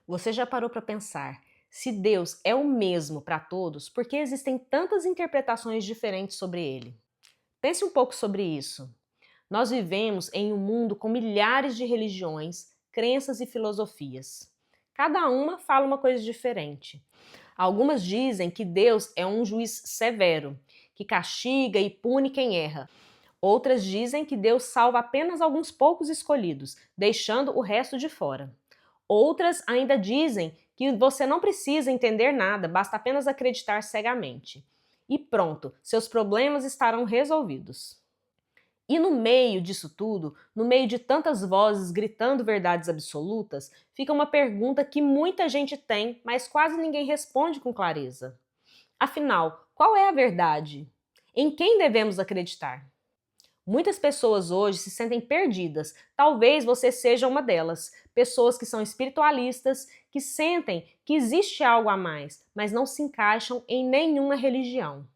Você já parou para pensar, se Deus é o mesmo para todos, por que existem tantas interpretações diferentes sobre ele? Pense um pouco sobre isso. Nós vivemos em um mundo com milhares de religiões, crenças e filosofias. Cada uma fala uma coisa diferente. Algumas dizem que Deus é um juiz severo, que castiga e pune quem erra. Outras dizem que Deus salva apenas alguns poucos escolhidos, deixando o resto de fora. Outras ainda dizem que você não precisa entender nada, basta apenas acreditar cegamente. E pronto, seus problemas estarão resolvidos. E no meio disso tudo, no meio de tantas vozes gritando verdades absolutas, fica uma pergunta que muita gente tem, mas quase ninguém responde com clareza. Afinal, qual é a verdade? Em quem devemos acreditar? Muitas pessoas hoje se sentem perdidas. Talvez você seja uma delas. Pessoas que são espiritualistas, que sentem que existe algo a mais, mas não se encaixam em nenhuma religião.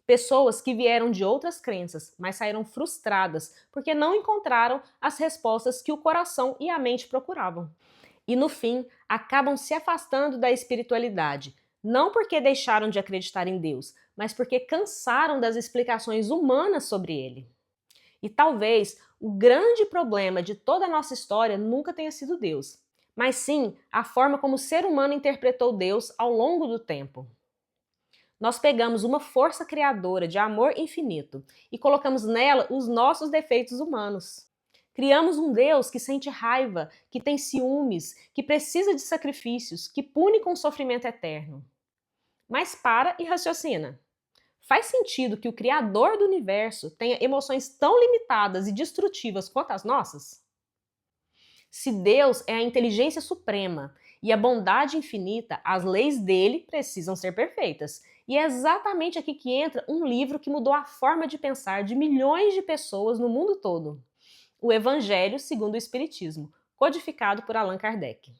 Pessoas que vieram de outras crenças, mas saíram frustradas porque não encontraram as respostas que o coração e a mente procuravam. E no fim, acabam se afastando da espiritualidade, não porque deixaram de acreditar em Deus, mas porque cansaram das explicações humanas sobre ele. E talvez o grande problema de toda a nossa história nunca tenha sido Deus, mas sim a forma como o ser humano interpretou Deus ao longo do tempo. Nós pegamos uma força criadora de amor infinito e colocamos nela os nossos defeitos humanos. Criamos um Deus que sente raiva, que tem ciúmes, que precisa de sacrifícios, que pune com sofrimento eterno. Mas para e raciocina. Faz sentido que o Criador do universo tenha emoções tão limitadas e destrutivas quanto as nossas? Se Deus é a inteligência suprema e a bondade infinita, as leis dele precisam ser perfeitas. E é exatamente aqui que entra um livro que mudou a forma de pensar de milhões de pessoas no mundo todo. O Evangelho segundo o Espiritismo, codificado por Allan Kardec.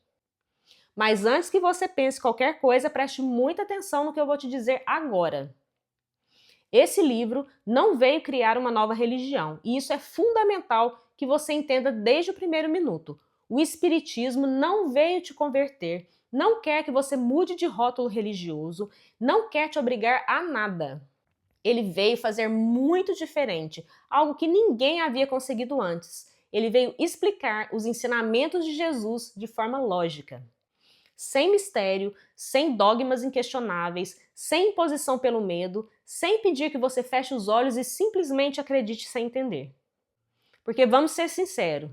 Mas antes que você pense qualquer coisa, preste muita atenção no que eu vou te dizer agora. Esse livro não veio criar uma nova religião, e isso é fundamental que você entenda desde o primeiro minuto. O Espiritismo não veio te converter, não quer que você mude de rótulo religioso, não quer te obrigar a nada. Ele veio fazer muito diferente, algo que ninguém havia conseguido antes. Ele veio explicar os ensinamentos de Jesus de forma lógica. Sem mistério, sem dogmas inquestionáveis, sem imposição pelo medo, sem pedir que você feche os olhos e simplesmente acredite sem entender. Porque vamos ser sinceros,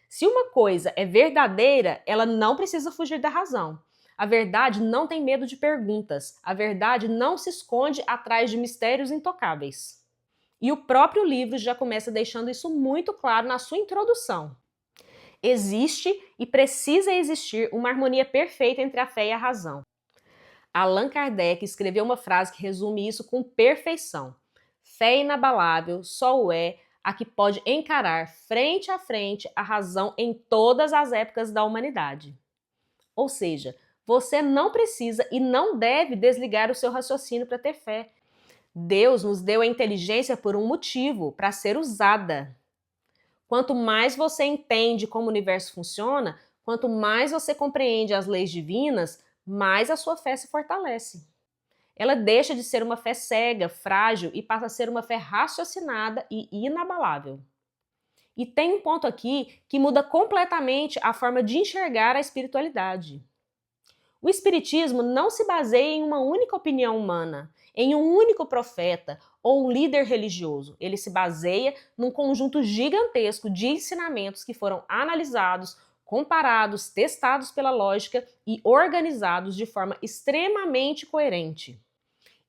se uma coisa é verdadeira, ela não precisa fugir da razão. A verdade não tem medo de perguntas, a verdade não se esconde atrás de mistérios intocáveis. E o próprio livro já começa deixando isso muito claro na sua introdução. Existe e precisa existir uma harmonia perfeita entre a fé e a razão. Allan Kardec escreveu uma frase que resume isso com perfeição. Fé inabalável só o é a que pode encarar frente a frente a razão em todas as épocas da humanidade. Ou seja, você não precisa e não deve desligar o seu raciocínio para ter fé. Deus nos deu a inteligência por um motivo, para ser usada. Quanto mais você entende como o universo funciona, quanto mais você compreende as leis divinas, mais a sua fé se fortalece. Ela deixa de ser uma fé cega, frágil e passa a ser uma fé raciocinada e inabalável. E tem um ponto aqui que muda completamente a forma de enxergar a espiritualidade. O espiritismo não se baseia em uma única opinião humana, em um único profeta ou um líder religioso. Ele se baseia num conjunto gigantesco de ensinamentos que foram analisados, comparados, testados pela lógica e organizados de forma extremamente coerente.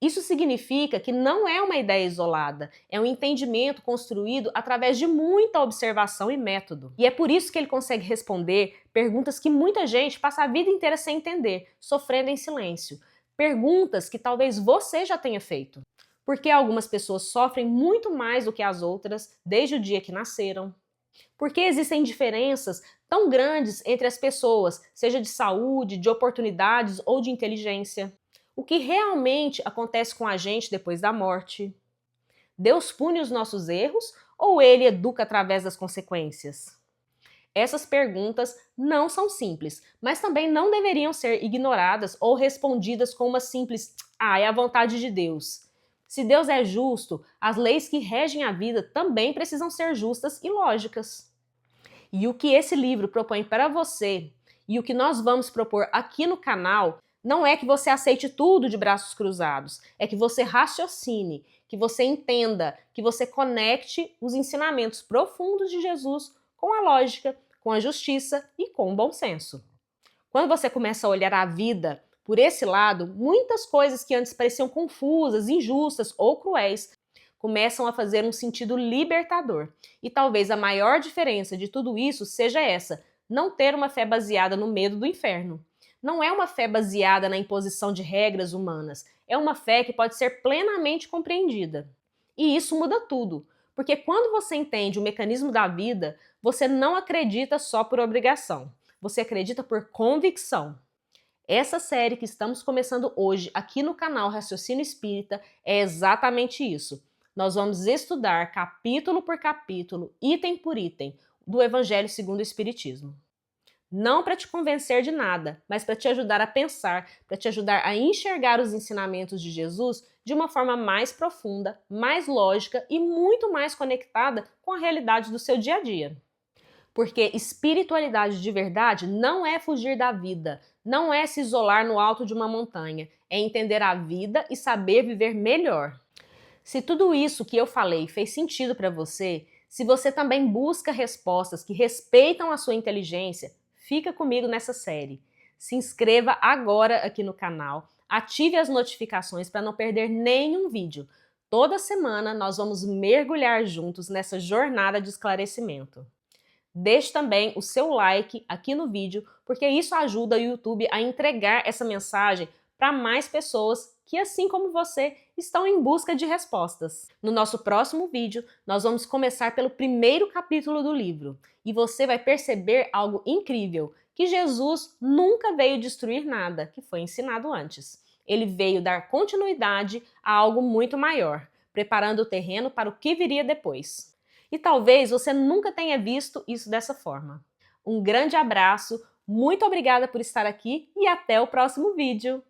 Isso significa que não é uma ideia isolada, é um entendimento construído através de muita observação e método. E é por isso que ele consegue responder perguntas que muita gente passa a vida inteira sem entender, sofrendo em silêncio. Perguntas que talvez você já tenha feito. Por que algumas pessoas sofrem muito mais do que as outras desde o dia que nasceram? Por que existem diferenças tão grandes entre as pessoas, seja de saúde, de oportunidades ou de inteligência? O que realmente acontece com a gente depois da morte? Deus pune os nossos erros ou ele educa através das consequências? Essas perguntas não são simples, mas também não deveriam ser ignoradas ou respondidas com uma simples é a vontade de Deus. Se Deus é justo, as leis que regem a vida também precisam ser justas e lógicas. E o que esse livro propõe para você e o que nós vamos propor aqui no canal não é que você aceite tudo de braços cruzados, é que você raciocine, que você entenda, que você conecte os ensinamentos profundos de Jesus com a lógica, com a justiça e com o bom senso. Quando você começa a olhar a vida por esse lado, muitas coisas que antes pareciam confusas, injustas ou cruéis começam a fazer um sentido libertador. E talvez a maior diferença de tudo isso seja essa: não ter uma fé baseada no medo do inferno. Não é uma fé baseada na imposição de regras humanas, é uma fé que pode ser plenamente compreendida. E isso muda tudo, porque quando você entende o mecanismo da vida, você não acredita só por obrigação, você acredita por convicção. Essa série que estamos começando hoje aqui no canal Raciocínio Espírita é exatamente isso. Nós vamos estudar capítulo por capítulo, item por item, do Evangelho segundo o Espiritismo. Não para te convencer de nada, mas para te ajudar a pensar, para te ajudar a enxergar os ensinamentos de Jesus de uma forma mais profunda, mais lógica e muito mais conectada com a realidade do seu dia a dia. Porque espiritualidade de verdade não é fugir da vida, não é se isolar no alto de uma montanha, é entender a vida e saber viver melhor. Se tudo isso que eu falei fez sentido para você, se você também busca respostas que respeitam a sua inteligência, fica comigo nessa série. Se inscreva agora aqui no canal, ative as notificações para não perder nenhum vídeo. Toda semana nós vamos mergulhar juntos nessa jornada de esclarecimento. Deixe também o seu like aqui no vídeo, porque isso ajuda o YouTube a entregar essa mensagem para mais pessoas que, assim como você, estão em busca de respostas. No nosso próximo vídeo, nós vamos começar pelo primeiro capítulo do livro e você vai perceber algo incrível, que Jesus nunca veio destruir nada que foi ensinado antes. Ele veio dar continuidade a algo muito maior, preparando o terreno para o que viria depois. E talvez você nunca tenha visto isso dessa forma. Um grande abraço, muito obrigada por estar aqui e até o próximo vídeo!